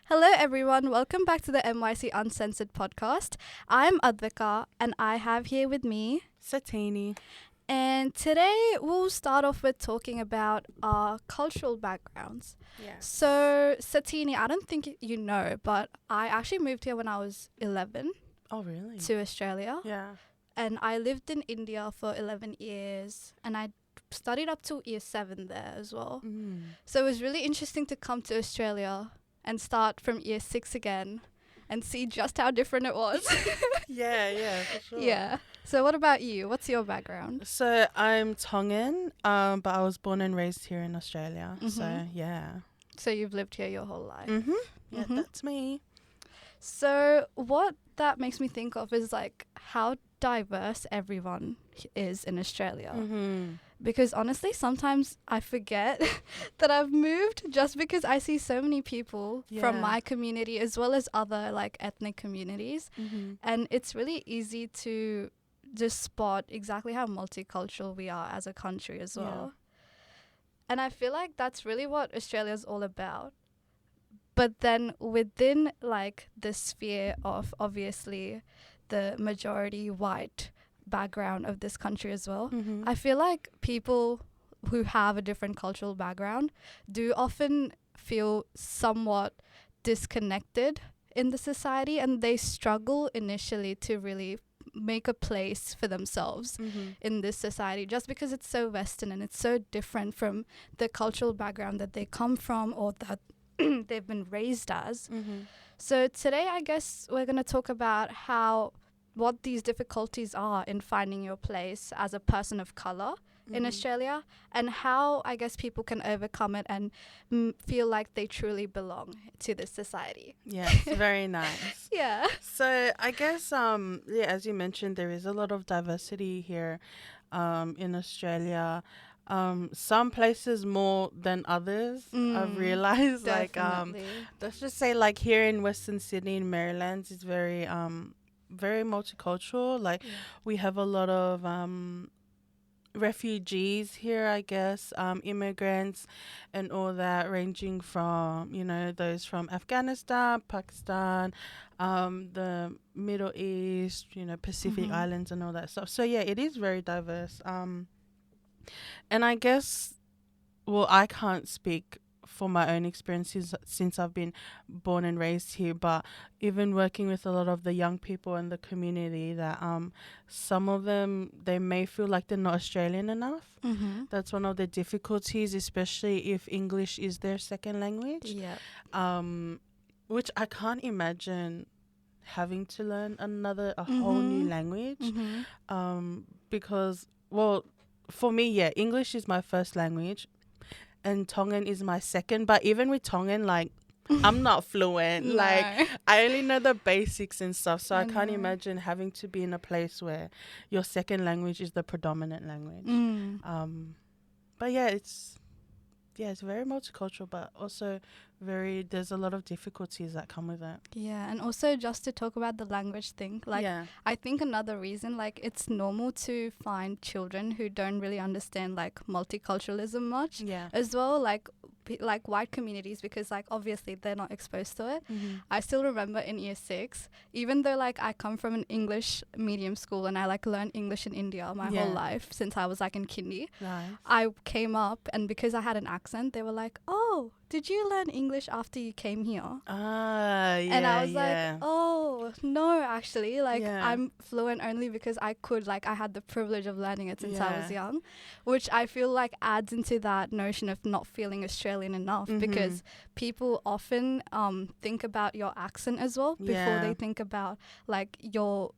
Hello, everyone. Welcome back to the NYC Uncensored podcast. I'm Advika, and I have here with me. Satini. And today we'll start off with talking about our cultural backgrounds. Yeah. So, Satini, I don't think you know, but I actually moved here when I was 11 Oh, really? to Australia. Yeah. And I lived in India for 11 years, and I studied up to year 7 there as well. So it was really interesting to come to Australia and start from year 6 again and see just how different it was. Yeah, for sure. Yeah. So what about you? What's your background? So I'm Tongan, but I was born and raised here in Australia. So Mhm. yeah. So you've lived here your whole life. Yeah, Mhm. that's me. So what that makes me think of is like how diverse everyone is in Australia. Because honestly, sometimes I forget that I've moved just because I see so many people from Yeah. my community as well as other like ethnic communities. And it's really easy to just spot exactly how multicultural we are as a country as well. And I feel like that's really what Australia's all about. But then within like the sphere of obviously the majority white background of this country as well, I feel like people who have a different cultural background do often feel somewhat disconnected in the society, and they struggle initially to really make a place for themselves in this society just because it's so Western and it's so different from the cultural background that they come from or that they've been raised as. So today I guess we're going to talk about what these difficulties are in finding your place as a person of color in Australia, and how I guess people can overcome it and feel like they truly belong to this society. Yes, very nice. Yeah. So I guess as you mentioned, there is a lot of diversity here in Australia. Some places more than others. I've realized Definitely. let's just say like here in Western Sydney in Maryland is very multicultural. Like we have a lot of refugees here, I guess, immigrants and all that, ranging from, those from Afghanistan, Pakistan, the Middle East, Pacific Islands and all that stuff. So yeah, it is very diverse. And I guess, well, I can't speak for my own experiences since I've been born and raised here, but even working with a lot of the young people in the community, that some of them, they may feel like they're not Australian enough. That's one of the difficulties, especially if English is their second language. Yeah. Which I can't imagine having to learn a whole new language. Because, well, for me, yeah, English is my first language and Tongan is my second. But even with Tongan, like, I'm not fluent. No. Like, I only know the basics and stuff. So I can't know. imagine having to be in a place where your second language is the predominant language. But yeah, it's very multicultural, but also there's a lot of difficulties that come with it. Yeah, and also just to talk about the language thing, like I think another reason, like it's normal to find children who don't really understand like multiculturalism much as well, like white communities, because like obviously they're not exposed to it. I still remember in year 6, even though like I come from an English medium school and I like learned English in India my whole life since I was like in kindy. I came up, and because I had an accent, they were like, "Oh, did you learn English after you came here?" And I was like, "Oh, no, actually, like I'm fluent only because I had the privilege of learning it since I was young," which I feel like adds into that notion of not feeling Australian enough, because people often think about your accent as well before they think about like your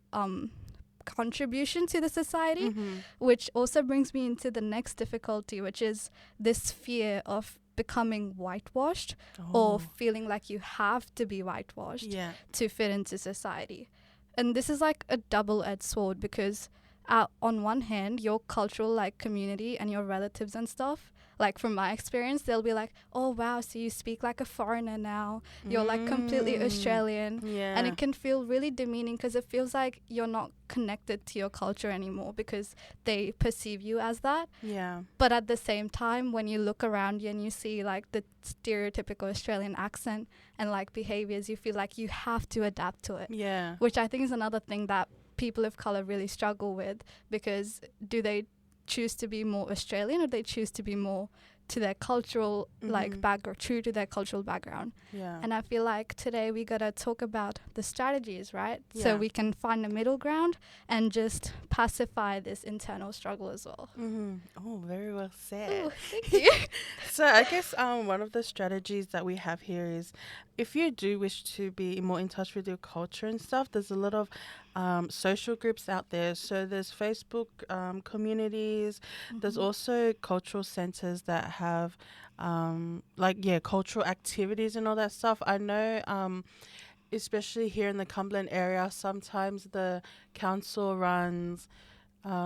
contribution to the society, which also brings me into the next difficulty, which is this fear of becoming whitewashed or feeling like you have to be whitewashed to fit into society. And this is like a double-edged sword, because on one hand, your cultural like community and your relatives and stuff like from my experience, they'll be like, oh wow, so you speak like a foreigner now, you're like completely Australian. And it can feel really demeaning because it feels like you're not connected to your culture anymore because they perceive you as that. But at the same time, when you look around you and you see like the stereotypical Australian accent and like behaviors, you feel like you have to adapt to it, which I think is another thing that people of color really struggle with, because do they choose to be more Australian or they choose to be more to their cultural like background, true to their cultural background. And I feel like today we gotta talk about the strategies, right? So we can find a middle ground and just pacify this internal struggle as well. Oh, very well said. Ooh, thank you. So I guess one of the strategies that we have here is, if you do wish to be more in touch with your culture and stuff, there's a lot of social groups out there. So there's Facebook communities. There's also cultural centers that have cultural activities and all that stuff. I know especially here in the Cumberland area, sometimes the council runs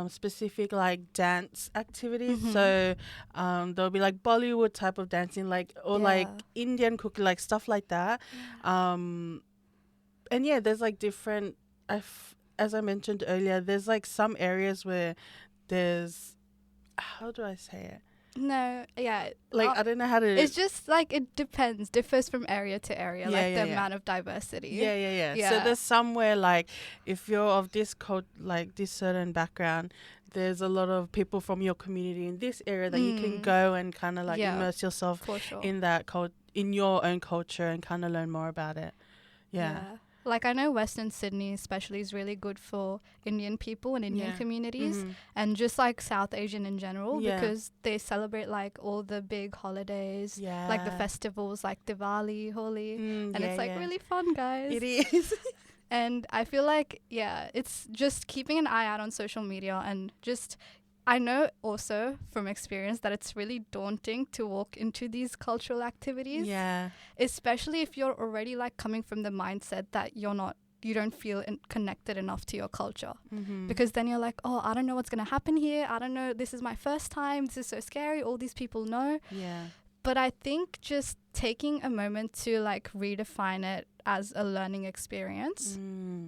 specific like dance activities. So there'll be like Bollywood type of dancing, like, or like Indian cooking, like stuff like that. And there's like different, as I mentioned earlier, there's like some areas where there's, how do I say it? No, like I don't know how to. It's just like it differs from area to area, the amount of diversity. Yeah. So there's somewhere like, if you're of this like this certain background, there's a lot of people from your community in this area that you can go and kind of like immerse yourself in that in your own culture and kind of learn more about it. Like I know Western Sydney especially is really good for Indian people and Indian communities and just like South Asian in general because they celebrate like all the big holidays, like the festivals like Diwali, Holi, and it's like really fun, guys. It is. And I feel like, it's just keeping an eye out on social media and just, I know also from experience that it's really daunting to walk into these cultural activities. Especially if you're already like coming from the mindset that you don't feel connected enough to your culture. Because then you're like, oh, I don't know what's going to happen here. I don't know. This is my first time. This is so scary. All these people know. But I think just taking a moment to like redefine it as a learning experience,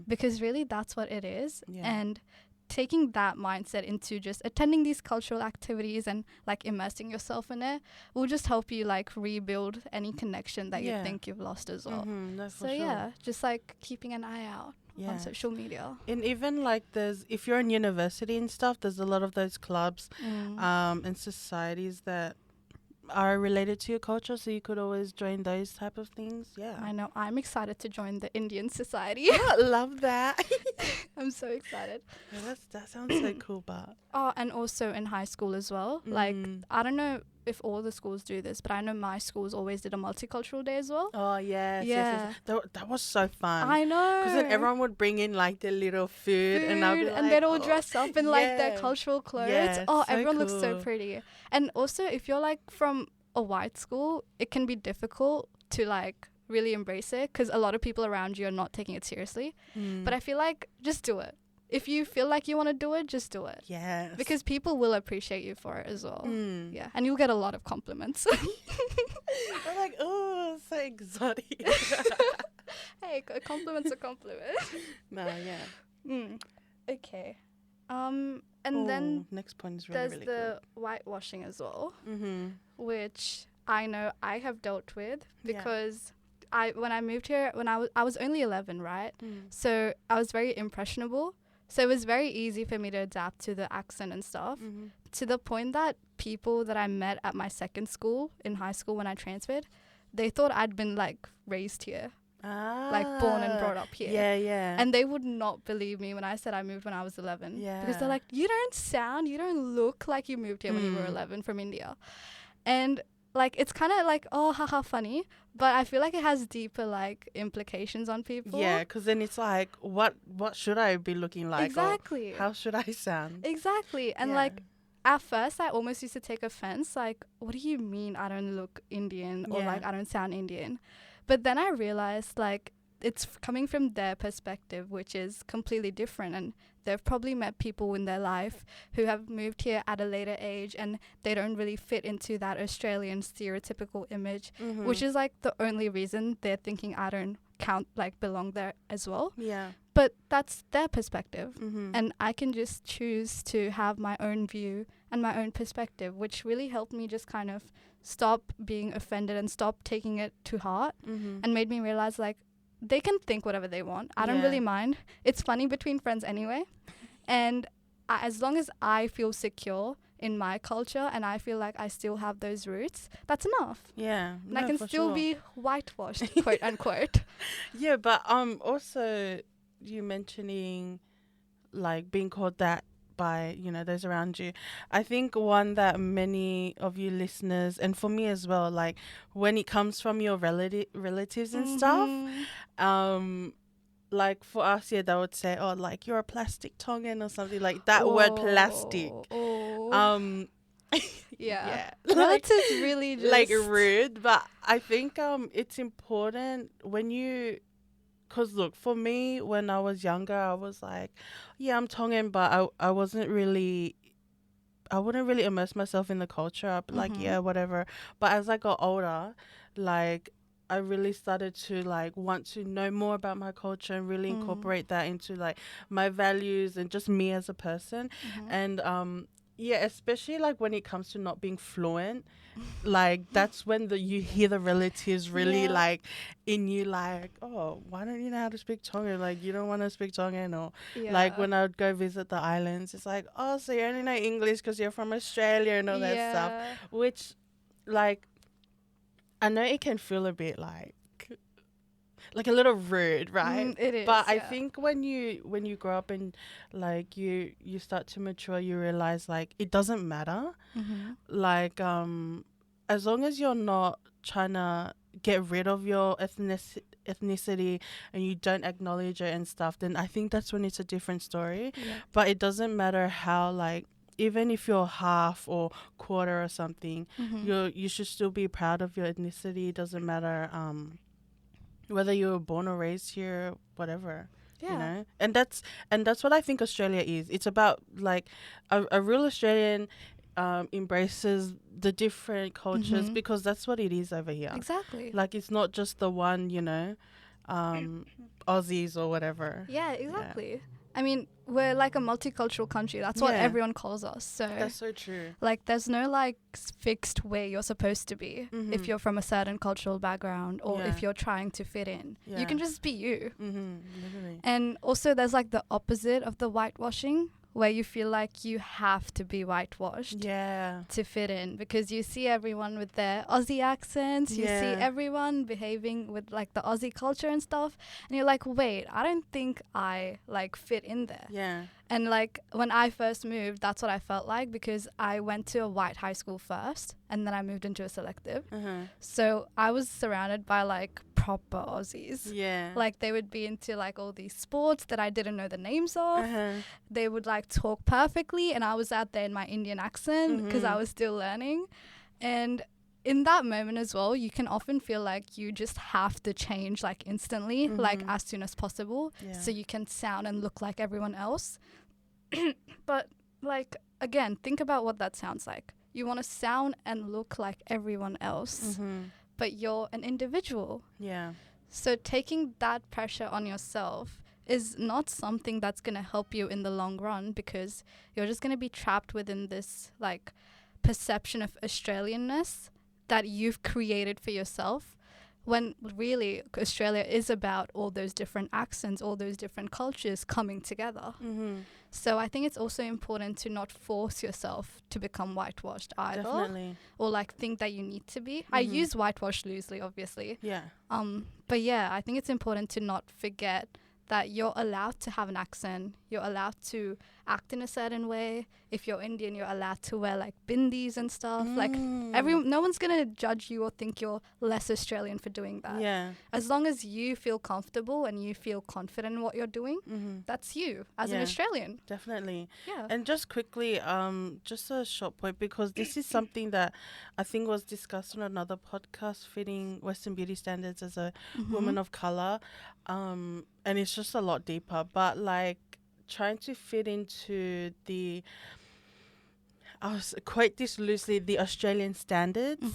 because really that's what it is. And taking that mindset into just attending these cultural activities and like immersing yourself in it will just help you like rebuild any connection that you think you've lost as well. So just like keeping an eye out on social media. And even like if you're in university and stuff, there's a lot of those clubs and societies that are related to your culture, so you could always join those type of things. I know. I'm excited to join the Indian Society. I love that. I'm so excited. That sounds so cool. But and also in high school as well. Like I don't know if all the schools do this, but I know my schools always did a multicultural day as well. Oh yes. That was so fun. I know, because then everyone would bring in like their little food and I'll be like, and they'd all dress up in like their cultural clothes. Everyone cool. looks so pretty. And also if you're like from a white school, it can be difficult to like really embrace it because a lot of people around you are not taking it seriously. But I feel like just do it. If you feel like you want to do it, just do it. Yes. Because people will appreciate you for it as well. Yeah. And you'll get a lot of compliments. I'm like, oh, so exotic. Hey, a compliment's a compliment. No, yeah. Okay. And then next point is there's really the whitewashing as well, which I know I have dealt with because when I moved here, when I was only 11, right? So I was very impressionable. So it was very easy for me to adapt to the accent and stuff, to the point that people that I met at my second school in high school when I transferred, they thought I'd been like raised here. Like born and brought up here. And they would not believe me when I said I moved when I was 11. Because they're like, you don't look like you moved here when you were 11 from India. And like, it's kind of like, oh, haha, funny. But I feel like it has deeper like implications on people. Yeah, because then it's like, what should I be looking like? Exactly. Or how should I sound? Exactly. And like, at first, I almost used to take offense. Like, what do you mean I don't look Indian or like I don't sound Indian? But then I realized like it's coming from their perspective, which is completely different, and they've probably met people in their life who have moved here at a later age, and they don't really fit into that Australian stereotypical image, which is like the only reason they're thinking I don't belong there as well. Yeah. But that's their perspective, and I can just choose to have my own view and my own perspective, which really helped me just kind of stop being offended and stop taking it to heart, and made me realize like they can think whatever they want. I don't really mind. It's funny between friends anyway, and as long as I feel secure in my culture and I feel like I still have those roots, that's enough. Yeah. And I can still be whitewashed, quote unquote. Yeah, but also you mentioning like being called that by, you know, those around you. I think one that many of you listeners, and for me as well, like when it comes from your relatives and stuff, like for us, they would say, oh, like you're a plastic Tongan or something, like that word plastic. Yeah. Relatives really just like rude, but I think it's important when you, because look, for me when I was younger, I was like, yeah, I'm Tongan, but I wouldn't really immerse myself in the culture. I'd be like, yeah, whatever. But as I got older, like I really started to like want to know more about my culture and really incorporate that into like my values and just me as a person. And yeah, especially like when it comes to not being fluent, like that's when you hear the relatives really like in you, like, oh, why don't you know how to speak Tongan? Like you don't want to speak Tongan, or like when I would go visit the islands, it's like, oh, so you only know English because you're from Australia and all that stuff, which like I know it can feel a bit like a little rude, right? It is. But I think when you grow up and like you start to mature, you realize like it doesn't matter. Like as long as you're not trying to get rid of your ethnicity and you don't acknowledge it and stuff, then I think that's when it's a different story. But it doesn't matter how, like, even if you're half or quarter or something, you should still be proud of your ethnicity. It doesn't matter whether you were born or raised here, whatever. You know, and that's what I think Australia is. It's about like a real Australian embraces the different cultures, because that's what it is over here. Exactly. Like it's not just the one, you know, Aussies or whatever. Yeah, exactly. I mean, we're like a multicultural country. That's what everyone calls us. So that's so true. Like, there's no like fixed way you're supposed to be if you're from a certain cultural background or if you're trying to fit in. You can just be you. Literally. And also, there's like the opposite of the whitewashing, where you feel like you have to be whitewashed to fit in, because you see everyone with their Aussie accents, you see everyone behaving with like the Aussie culture and stuff, and you're like, wait, I don't think I like fit in there. And like when I first moved, that's what I felt like, because I went to a white high school first and then I moved into a selective. So I was surrounded by like proper Aussies. Like they would be into like all these sports that I didn't know the names of. They would like talk perfectly, and I was out there in my Indian accent because I was still learning. And in that moment as well, you can often feel like you just have to change like instantly, like as soon as possible, so you can sound and look like everyone else. But like, again, think about what that sounds like. You want to sound and look like everyone else, but you're an individual. So taking that pressure on yourself is not something that's going to help you in the long run, because you're just going to be trapped within this like perception of Australianness that you've created for yourself, when really Australia is about all those different accents, all those different cultures coming together. So I think it's also important to not force yourself to become whitewashed either. Definitely. Or like think that you need to be. I use whitewash loosely, obviously. Yeah. But yeah, I think it's important to not forget that you're allowed to have an accent, you're allowed to act in a certain way. If you're Indian, you're allowed to wear like bindis and stuff. Like no one's gonna judge you or think you're less Australian for doing that. Yeah. As long as you feel comfortable and you feel confident in what you're doing, that's you as an Australian. Definitely. Yeah. And just quickly, just a short point, because this is something that I think was discussed on another podcast, fitting Western beauty standards as a woman of color. And it's just a lot deeper, but like trying to fit into I'll quote this loosely, the Australian standards,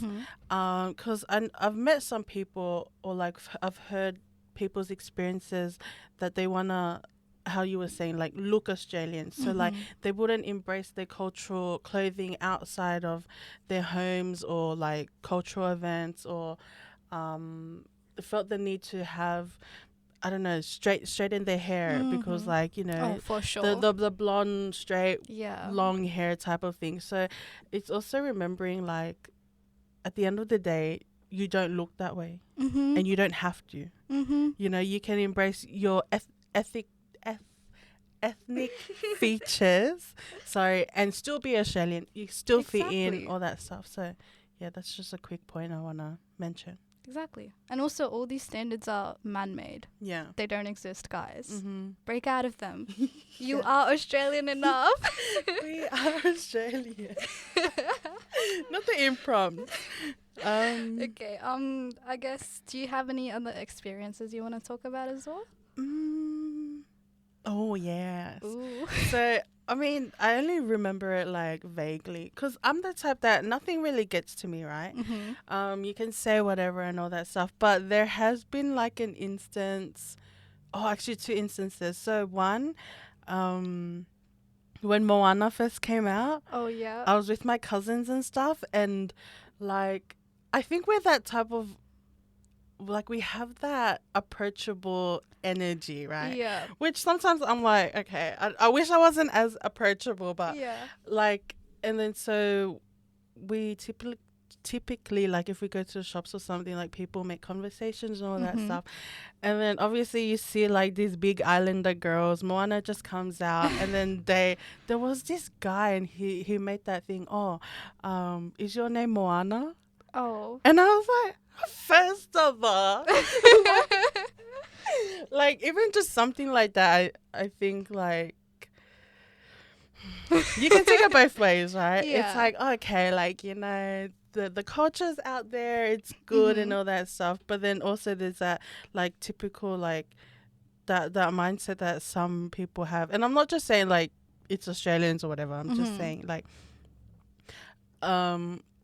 because I've met some people, or like I've heard people's experiences that they want to, how you were saying, like look Australian. So like they wouldn't embrace their cultural clothing outside of their homes or like cultural events, or felt the need to have, I don't know, straighten their hair because, like, you know, for sure, the blonde, straight, long hair type of thing. So it's also remembering, like, at the end of the day, you don't look that way, and you don't have to. You know, you can embrace your ethnic features, and still be Australian. You still fit in, all that stuff. So yeah, that's just a quick point I wanna mention. Exactly. And also, all these standards are man-made. Yeah. They don't exist, guys. Break out of them. You are Australian enough. We are Australian. Not the impromptu. Okay. I guess, do you have any other experiences you want to talk about as well? Oh, yes. Ooh. So, I mean, I only remember it like vaguely, because I'm the type that nothing really gets to me, right? You can say whatever and all that stuff, but there has been like an instance, actually 2 instances. So one, when Moana first came out, I was with my cousins and stuff, and like, I think we're that type of, like, we have that approachable energy, right? Yeah. Which sometimes I'm like, okay, I wish I wasn't as approachable, but like, and then so we typically, like, if we go to the shops or something, like, people make conversations and all that stuff, and then obviously you see like these big islander girls. Moana just comes out, and then there was this guy, and he made that thing. Is your name Moana? Oh. And I was like, first of all, like, even just something like that, I think, like, you can take it both ways, right? It's like, okay, like, you know, the culture's out there, it's good and all that stuff, but then also there's that, like, typical, like, that mindset that some people have. And I'm not just saying, like, it's Australians or whatever. I'm just saying, like,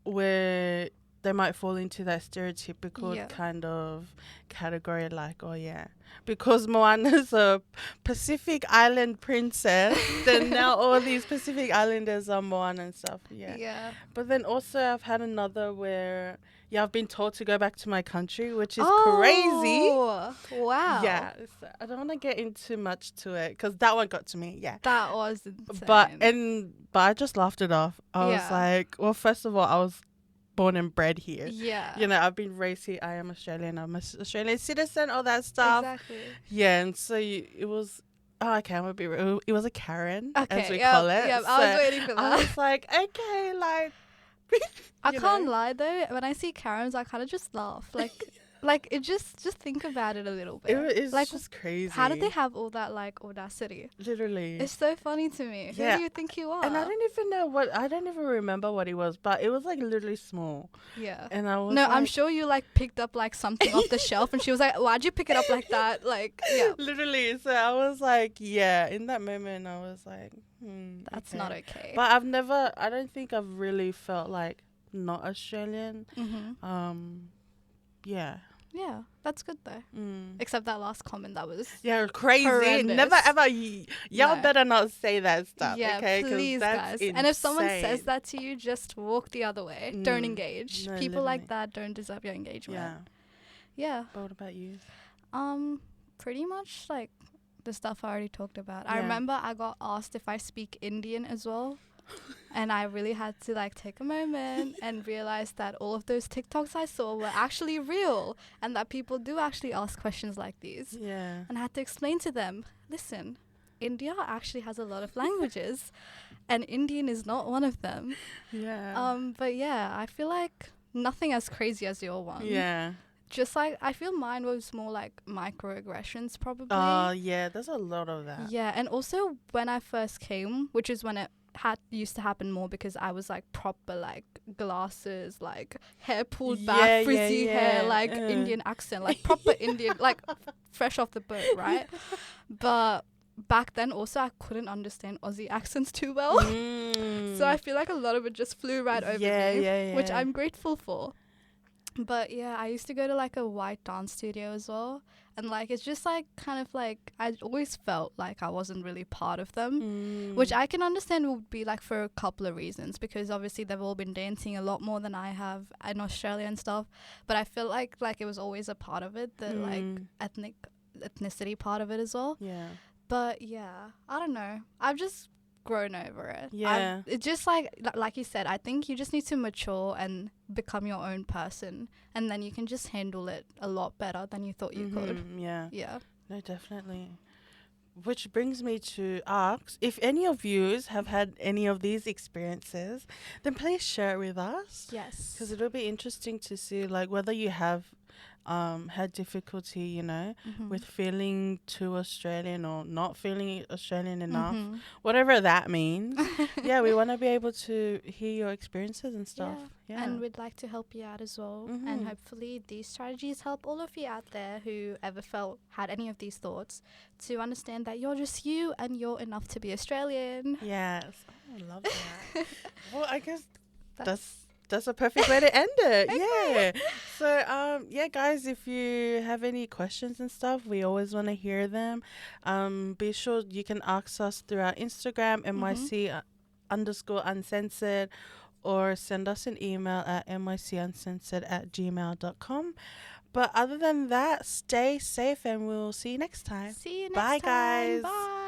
where they might fall into that stereotypical kind of category, like, because Moana's a Pacific Island princess, then now all these Pacific Islanders are Moana and stuff. Yeah. But then also I've had another where, I've been told to go back to my country, which is crazy. Wow. Yeah. So I don't want to get into much to it, because that one got to me. Yeah. That was insane. But I just laughed it off. I was like, well, first of all, I was born and bred here. Yeah. You know, I've been raised here. I am Australian. I'm an Australian citizen, all that stuff. Exactly. Yeah, and so it was, okay, I'm a bit, it was a Karen, as we call it. Yeah, so I was waiting for that. I was like, okay, like, I can't lie though, when I see Karens, I kind of just laugh. Like, it just think about it a little bit. It's like, just crazy. How did they have all that, like, audacity? Literally. It's so funny to me. Yeah. Who do you think you are? And I don't even remember what it was, but it was, like, literally small. Yeah. And I was No, I'm sure you, like, picked up, like, something off the shelf, and she was like, why'd you pick it up like that? Like, yeah. Literally. So I was like, in that moment, I was like, That's not okay. But I don't think I've really felt, like, not Australian. Yeah, that's good though. Except that last comment, that was crazy. horrendous. Never ever. Y'all better not say that stuff. Yeah, okay? Please, that's guys. insane. And if someone says that to you, just walk the other way. Don't engage. No, People literally. like that don't deserve your engagement. Yeah. But what about you? Pretty much like the stuff I already talked about. I remember I got asked if I speak Indian as well. And I really had to like take a moment and realize that all of those TikToks I saw were actually real and that people do actually ask questions like these. Yeah. And I had to explain to them, listen, India actually has a lot of languages and Indian is not one of them. Yeah. But yeah, I feel like nothing as crazy as your one. Yeah. Just like, I feel mine was more like microaggressions probably. Yeah, there's a lot of that. Yeah, and also when I first came, which is when it used to happen more because I was like proper like glasses, like hair pulled back, frizzy hair, like Indian accent, like proper Indian, like fresh off the boat, right? But back then also I couldn't understand Aussie accents too well. So I feel like a lot of it just flew right over me, which I'm grateful for. But yeah, I used to go to like a white dance studio as well. And like, it's just like kind of like, I always felt like I wasn't really part of them, which I can understand would be like for a couple of reasons, because obviously they've all been dancing a lot more than I have in Australia and stuff. But I feel like it was always a part of it, the like ethnicity part of it as well. Yeah. But yeah, I don't know. I've just grown over it. Yeah. It's just like you said, I think you just need to mature and become your own person, and then you can just handle it a lot better than you thought you could. Yeah. Yeah. No, definitely. Which brings me to ask, if any of you have had any of these experiences, then please share it with us. Yes. Because it'll be interesting to see like whether you have had difficulty, you know, with feeling too Australian or not feeling Australian enough, whatever that means. Yeah, we want to be able to hear your experiences and stuff. Yeah. And we'd like to help you out as well. And hopefully these strategies help all of you out there who ever had any of these thoughts to understand that you're just you and you're enough to be Australian. Yes. I love that. Well, I guess that's a perfect way to end it. Yeah. So, yeah, guys, if you have any questions and stuff, we always want to hear them. Be sure you can ask us through our Instagram, NYC_uncensored, or send us an email at nycuncensored@gmail.com. But other than that, stay safe and we'll see you next time. See you next time. Bye, guys. Bye.